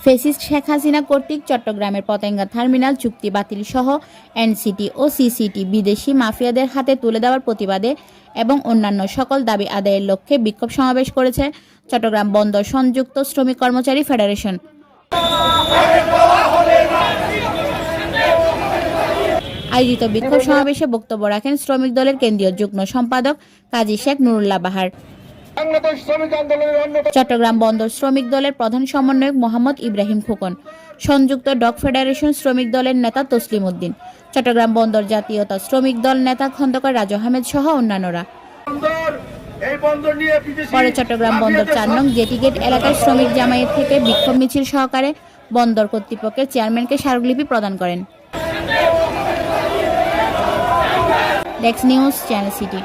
Fascist Sheikh Hasina কর্তৃক চট্টগ্রামের Patenga terminal চুক্তি বাতিল সহ এনসিটি ও সিসিটি বিদেশি মাফিয়াদের হাতে তুলে দেওয়ার প্রতিবাদে এবং অন্যান্য সকল দাবি আদায়ের লক্ষ্যে বিক্ষোভ সমাবেশ করেছে চট্টগ্রাম বন্দর সংযুক্ত শ্রমিক কর্মচারী ফেডারেশন। আয়োজিত বিক্ষোভ সমাবেশে বক্তব্য রাখেন শ্রমিক দলের কেন্দ্রীয় যুগ্ম সম্পাদক কাজী শেখ নুরুল্লাহ বাহার, চট্টগ্রাম বন্দর শ্রমিক দলের প্রধান সমন্বয়ক মোহাম্মদ ইব্রাহিম খোকন, সংযুক্ত ডক ফেডারেশন শ্রমিক দলের নেতা তসলিম উদ্দিন, চট্টগ্রাম বন্দর জাতীয়তা শ্রমিক দল নেতা খন্দকার রাজু আহমেদ সহ অন্যান্যরা। পরে চট্টগ্রাম বন্দর ৪ নং জেটি গেট এলাকার শ্রমিক জামায়াত থেকে বিক্ষোভ মিছিল সহকারে বন্দর কর্তৃপক্ষের চেয়ারম্যানকে স্মারকলিপি প্রদান করেন। Desk news, channel city.